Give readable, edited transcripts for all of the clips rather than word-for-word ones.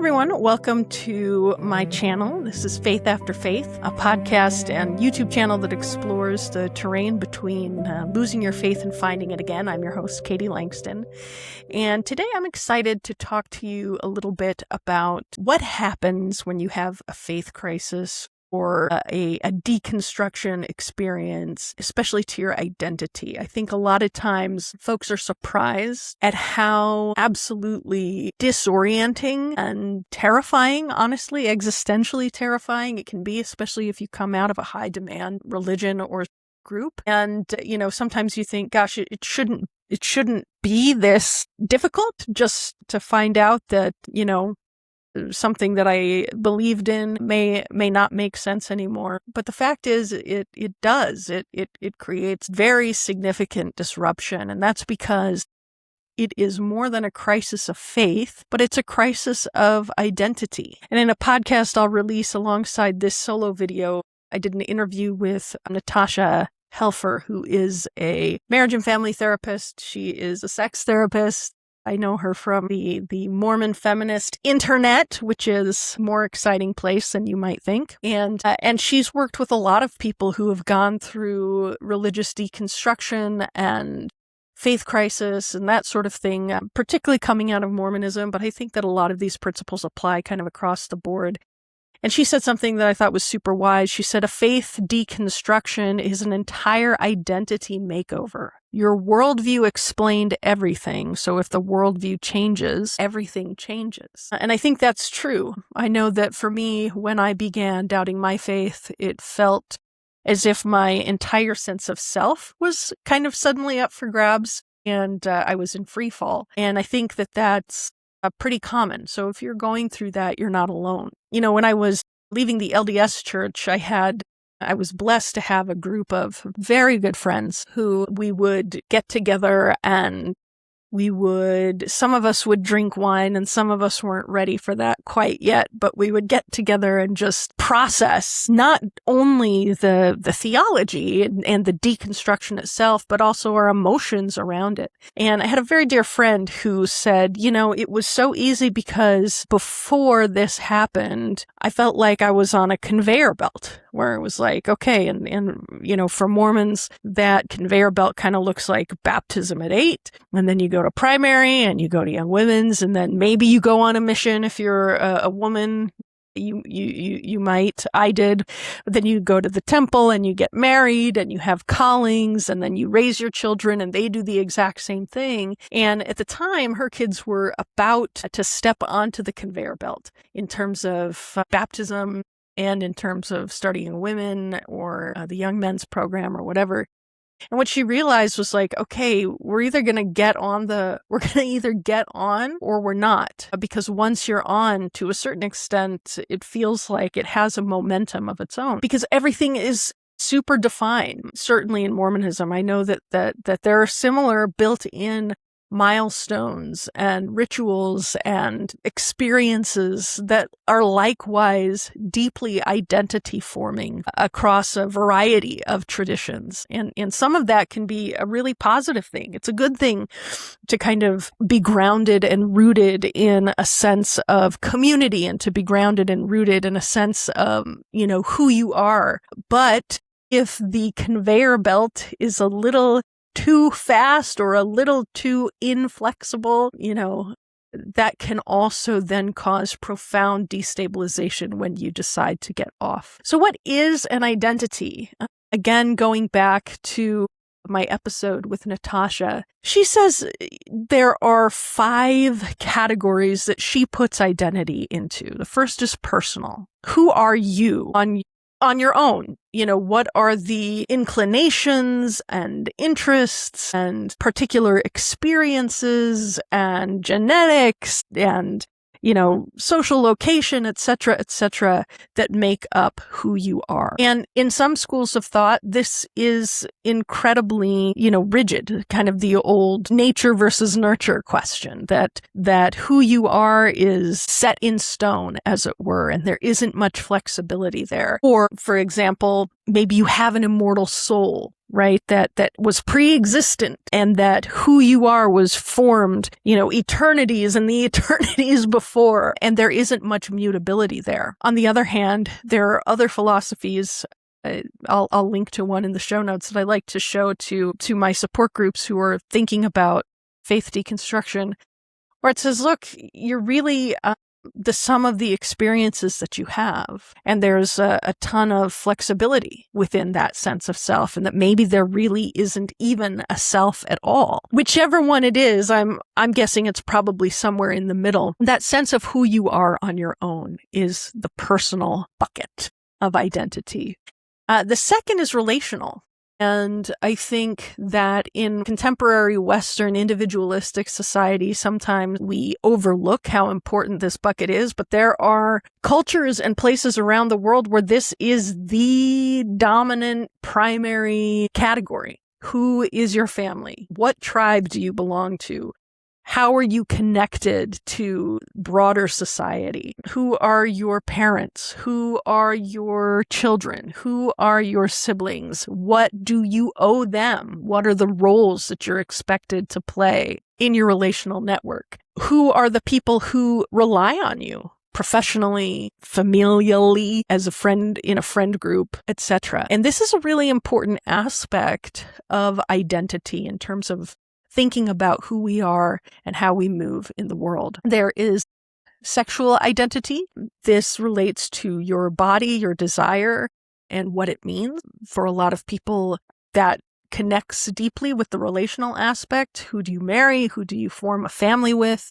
everyone. Welcome to my channel. This is Faith After Faith, a podcast and YouTube channel that explores the terrain between losing your faith and finding it again. I'm your host, Katie Langston. And today I'm excited to talk to you a little bit about what happens when you have a faith crisis or a deconstruction experience, especially to your identity. I think a lot of times folks are surprised at how absolutely disorienting and terrifying, honestly, existentially terrifying it can be, especially if you come out of a high demand religion or group. And, sometimes you think, gosh, it shouldn't be this difficult just to find out that, something that I believed in may not make sense anymore. But the fact is, it does. It creates very significant disruption. And that's because it is more than a crisis of faith, but it's a crisis of identity. And in a podcast I'll release alongside this solo video, I did an interview with Natasha Helfer, who is a marriage and family therapist. She is a sex therapist. I know her from the Mormon feminist internet, which is a more exciting place than you might think. And she's worked with a lot of people who have gone through religious deconstruction and faith crisis and that sort of thing, particularly coming out of Mormonism. But I think that a lot of these principles apply kind of across the board. And she said something that I thought was super wise. She said, a faith deconstruction is an entire identity makeover. Your worldview explained everything. So if the worldview changes, everything changes. And I think that's true. I know that for me, when I began doubting my faith, it felt as if my entire sense of self was kind of suddenly up for grabs and I was in free fall. And I think that that's pretty common. So if you're going through that, you're not alone. When I was leaving the LDS church, I was blessed to have a group of very good friends who we would get together and some of us would drink wine and some of us weren't ready for that quite yet, but we would get together and just process not only the theology and the deconstruction itself, but also our emotions around it. And I had a very dear friend who said, it was so easy because before this happened, I felt like I was on a conveyor belt where it was like, okay, and for Mormons, that conveyor belt kind of looks like baptism at 8, and then you go to primary and you go to young women's, and then maybe you go on a mission if you're a woman. You might, I did, but then you go to the temple and you get married and you have callings and then you raise your children and they do the exact same thing. And at the time, her kids were about to step onto the conveyor belt in terms of baptism and in terms of studying women or the young men's program or whatever. And what she realized was like, okay, we're either going to get on or we're not. Because once you're on, to a certain extent, it feels like it has a momentum of its own because everything is super defined. Certainly in Mormonism, I know that there are similar built-in milestones and rituals and experiences that are likewise deeply identity forming across a variety of traditions. And some of that can be a really positive thing. It's a good thing to kind of be grounded and rooted in a sense of community and to be grounded and rooted in a sense of, who you are. But if the conveyor belt is a little too fast or a little too inflexible, that can also then cause profound destabilization when you decide to get off. So what is an identity? Again, going back to my episode with Natasha, she says there are 5 categories that she puts identity into. The first is personal. Who are you on your own? What are the inclinations and interests and particular experiences and genetics and, social location, et cetera, that make up who you are. And in some schools of thought, this is incredibly, rigid, kind of the old nature versus nurture question that who you are is set in stone, as it were, and there isn't much flexibility there. Or, for example, maybe you have an immortal soul, right? That was pre-existent, and that who you are was formed, eternities and the eternities before, and there isn't much mutability there. On the other hand, there are other philosophies. I'll link to one in the show notes that I like to show to my support groups who are thinking about faith deconstruction, where it says, look, you're really the sum of the experiences that you have. And there's a ton of flexibility within that sense of self, and that maybe there really isn't even a self at all. Whichever one it is, I'm guessing it's probably somewhere in the middle. That sense of who you are on your own is the personal bucket of identity. The second is relational. And I think that in contemporary Western individualistic society, sometimes we overlook how important this bucket is, but there are cultures and places around the world where this is the dominant primary category. Who is your family? What tribe do you belong to? How are you connected to broader society? Who are your parents? Who are your children? Who are your siblings? What do you owe them? What are the roles that you're expected to play in your relational network? Who are the people who rely on you professionally, familially, as a friend in a friend group, etc.? And this is a really important aspect of identity in terms of thinking about who we are and how we move in the world. There is sexual identity. This relates to your body, your desire, and what it means. For a lot of people, that connects deeply with the relational aspect. Who do you marry? Who do you form a family with?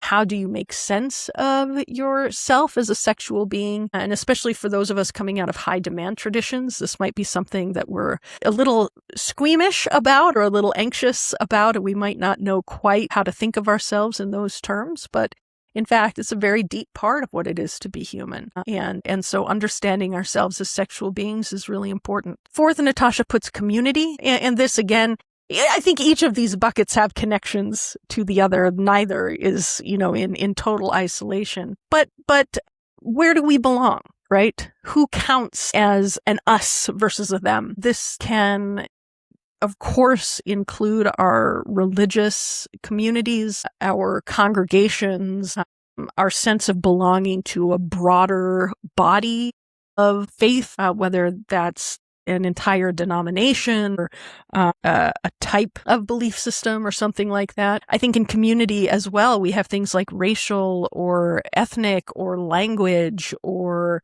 How do you make sense of yourself as a sexual being? And especially for those of us coming out of high demand traditions, this might be something that we're a little squeamish about or a little anxious about, and we might not know quite how to think of ourselves in those terms. But in fact, it's a very deep part of what it is to be human. And so understanding ourselves as sexual beings is really important. Fourth, Natasha puts community. And this, again, I think each of these buckets have connections to the other. Neither is, in total isolation. But where do we belong, right? Who counts as an us versus a them? This can, of course, include our religious communities, our congregations, our sense of belonging to a broader body of faith, whether that's an entire denomination or a type of belief system or something like that. I think in community as well, we have things like racial or ethnic or language or,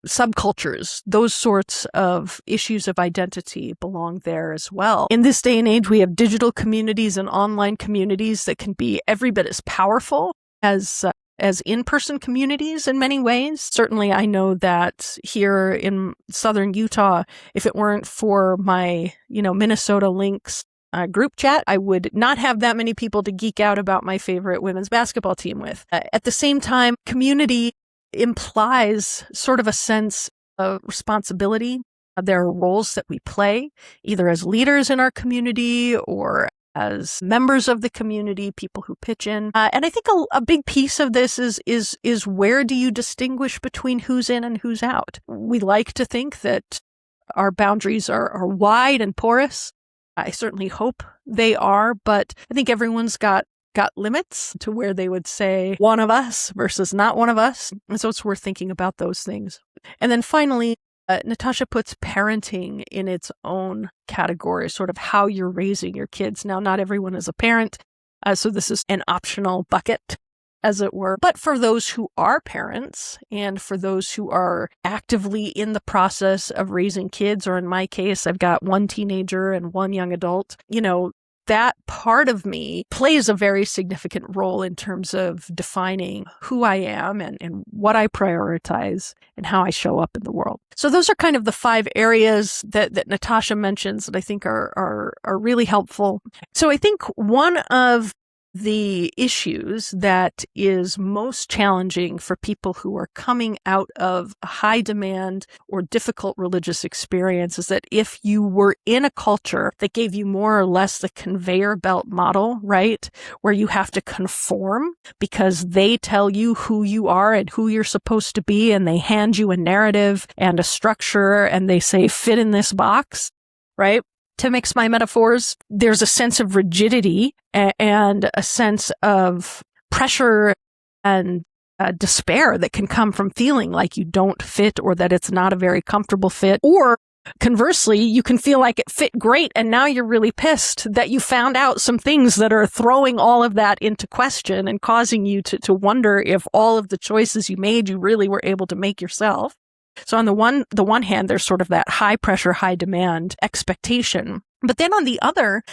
subcultures. Those sorts of issues of identity belong there as well. In this day and age, we have digital communities and online communities that can be every bit as powerful as in-person communities in many ways. Certainly, I know that here in southern Utah, if it weren't for my, Minnesota Lynx group chat, I would not have that many people to geek out about my favorite women's basketball team with. At the same time, community implies sort of a sense of responsibility. There are roles that we play, either as leaders in our community or as members of the community, people who pitch in. And I think a big piece of this is where do you distinguish between who's in and who's out? We like to think that our boundaries are wide and porous. I certainly hope they are, but I think everyone's got limits to where they would say one of us versus not one of us. And so it's worth thinking about those things. And then finally, Natasha puts parenting in its own category, sort of how you're raising your kids. Now, not everyone is a parent, so this is an optional bucket, as it were. But for those who are parents and for those who are actively in the process of raising kids, or in my case, I've got one teenager and one young adult, that part of me plays a very significant role in terms of defining who I am and what I prioritize and how I show up in the world. So those are kind of the 5 areas that Natasha mentions that I think are really helpful. So I think one of the issues that is most challenging for people who are coming out of a high demand or difficult religious experience is that if you were in a culture that gave you more or less the conveyor belt model, right, where you have to conform because they tell you who you are and who you're supposed to be, and they hand you a narrative and a structure and they say, fit in this box, right? To mix my metaphors, there's a sense of rigidity and a sense of pressure and despair that can come from feeling like you don't fit or that it's not a very comfortable fit. Or conversely, you can feel like it fit great and now you're really pissed that you found out some things that are throwing all of that into question and causing you to wonder if all of the choices you made you really were able to make yourself. So on the one hand, there's sort of that high pressure, high demand expectation. But then on the other,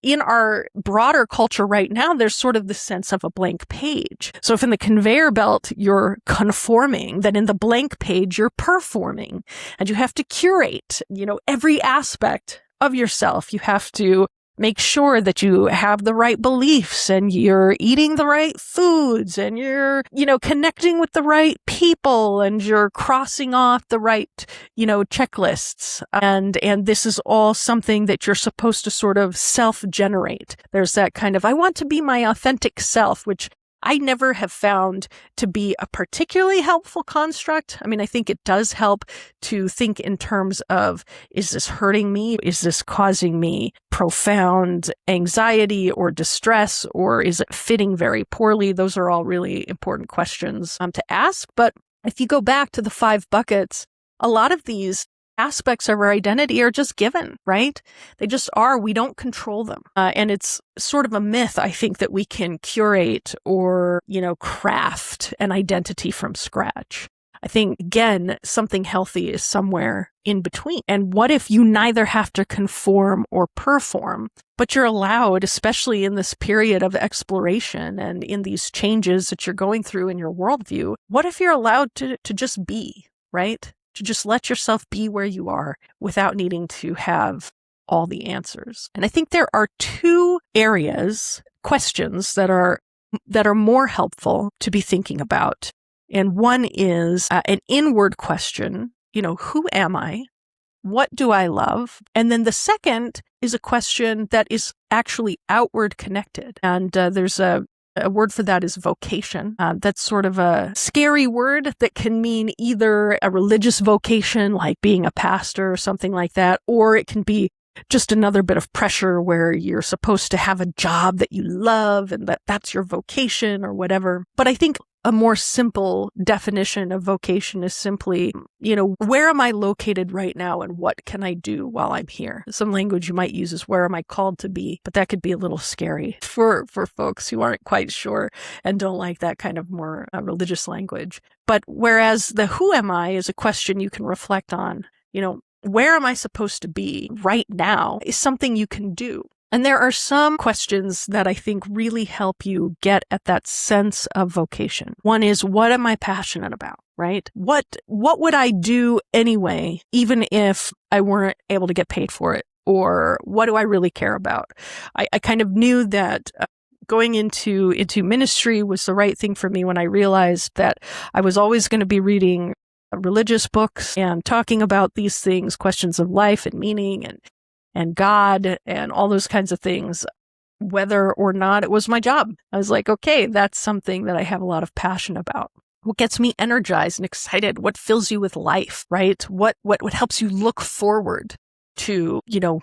in our broader culture right now, there's sort of the sense of a blank page. So if in the conveyor belt, you're conforming, then in the blank page, you're performing. And you have to curate, every aspect of yourself. You have to make sure that you have the right beliefs and you're eating the right foods and you're, connecting with the right people and you're crossing off the right, checklists. And this is all something that you're supposed to sort of self-generate. There's that kind of, I want to be my authentic self, which I never have found to be a particularly helpful construct. I mean, I think it does help to think in terms of, is this hurting me? Is this causing me profound anxiety or distress? Or is it fitting very poorly? Those are all really important questions to ask. But if you go back to the 5 buckets, a lot of these aspects of our identity are just given, right? They just are. We don't control them. And it's sort of a myth, I think, that we can curate or, craft an identity from scratch. I think, again, something healthy is somewhere in between. And what if you neither have to conform or perform, but you're allowed, especially in this period of exploration and in these changes that you're going through in your worldview, what if you're allowed to just be, right? To just let yourself be where you are without needing to have all the answers. And I think there are 2 questions that are more helpful to be thinking about. And one is an inward question, who am I? What do I love? And then the second is a question that is actually outward connected. And there's a word for that is vocation. That's sort of a scary word that can mean either a religious vocation, like being a pastor or something like that, or it can be just another bit of pressure where you're supposed to have a job that you love and that's your vocation or whatever. But I think a more simple definition of vocation is simply, where am I located right now and what can I do while I'm here? Some language you might use is where am I called to be, but that could be a little scary for folks who aren't quite sure and don't like that kind of more religious language. But whereas the who am I is a question you can reflect on, where am I supposed to be right now is something you can do. And there are some questions that I think really help you get at that sense of vocation. One is, what am I passionate about, right? What would I do anyway, even if I weren't able to get paid for it? Or what do I really care about? I kind of knew that going into ministry was the right thing for me when I realized that I was always going to be reading religious books and talking about these things, questions of life and meaning and God and all those kinds of things, whether or not it was my job. I was like, okay, that's something that I have a lot of passion about. What gets me energized and excited? What fills you with life, right? What helps you look forward to,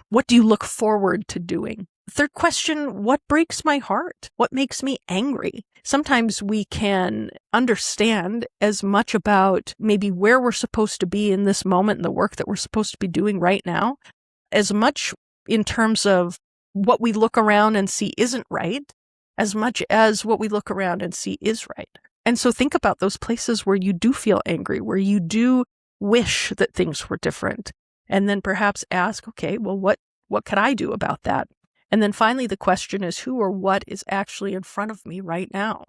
what do you look forward to doing? Third question, what breaks my heart? What makes me angry? Sometimes we can understand as much about maybe where we're supposed to be in this moment and the work that we're supposed to be doing right now, as much in terms of what we look around and see isn't right, as much as what we look around and see is right. And so think about those places where you do feel angry, where you do wish that things were different. And then perhaps ask, okay, well, what could I do about that? And then finally, the question is who or what is actually in front of me right now?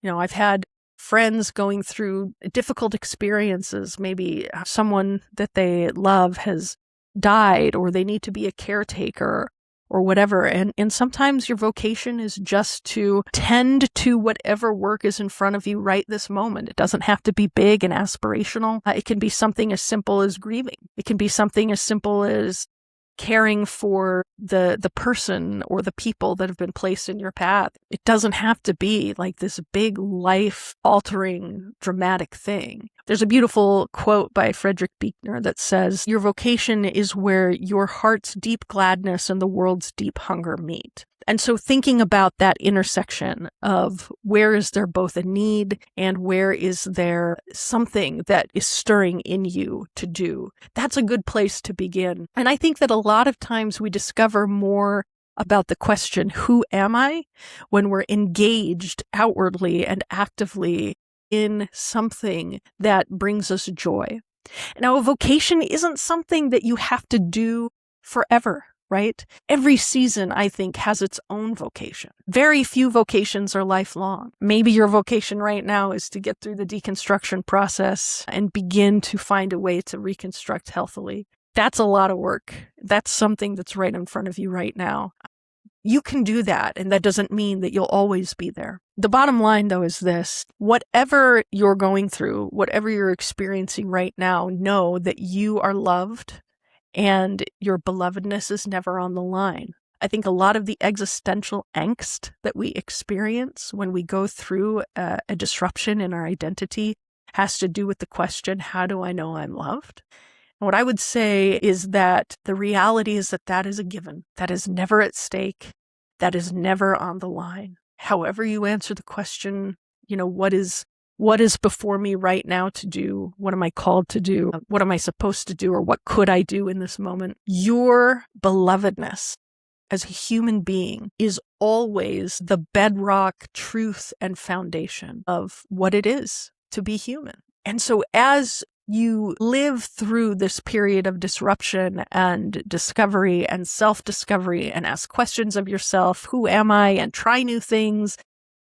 I've had friends going through difficult experiences. Maybe someone that they love has died, or they need to be a caretaker, or whatever. And sometimes your vocation is just to tend to whatever work is in front of you right this moment. It doesn't have to be big and aspirational. It can be something as simple as grieving. It can be something as simple as caring for the person or the people that have been placed in your path. It doesn't have to be like this big life-altering, dramatic thing. There's a beautiful quote by Frederick Buechner that says, "Your vocation is where your heart's deep gladness and the world's deep hunger meet." And so thinking about that intersection of where is there both a need and where is there something that is stirring in you to do, that's a good place to begin. And I think that a lot of times we discover more about the question, who am I, when we're engaged outwardly and actively in something that brings us joy. Now, a vocation isn't something that you have to do forever. Right? Every season, I think, has its own vocation. Very few vocations are lifelong. Maybe your vocation right now is to get through the deconstruction process and begin to find a way to reconstruct healthily. That's a lot of work. That's something that's right in front of you right now. You can do that, and that doesn't mean that you'll always be there. The bottom line, though, is this. Whatever you're going through, whatever you're experiencing right now, know that you are loved, and your belovedness is never on the line. I think a lot of the existential angst that we experience when we go through a disruption in our identity has to do with the question, how do I know I'm loved? And what I would say is that the reality is that that is a given. That is never at stake. That is never on the line. However you answer the question, what is before me right now to do? What am I called to do? What am I supposed to do? Or what could I do in this moment? Your belovedness as a human being is always the bedrock truth and foundation of what it is to be human. And so as you live through this period of disruption and discovery and self-discovery and ask questions of yourself, who am I? And try new things,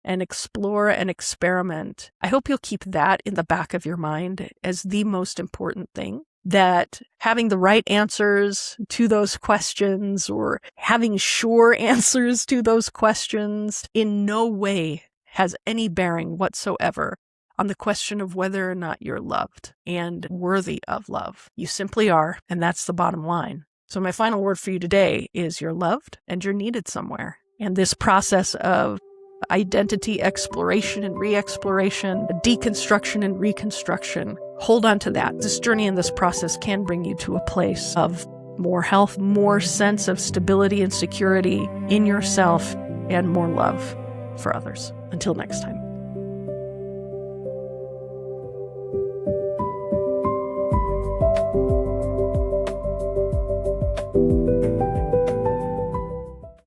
and explore and experiment, I hope you'll keep that in the back of your mind as the most important thing. That having the right answers to those questions or having sure answers to those questions in no way has any bearing whatsoever on the question of whether or not you're loved and worthy of love. You simply are, and that's the bottom line. So my final word for you today is you're loved and you're needed somewhere. And this process of identity exploration and re-exploration, deconstruction and reconstruction. Hold on to that. This journey and this process can bring you to a place of more health, more sense of stability and security in yourself, and more love for others. Until next time.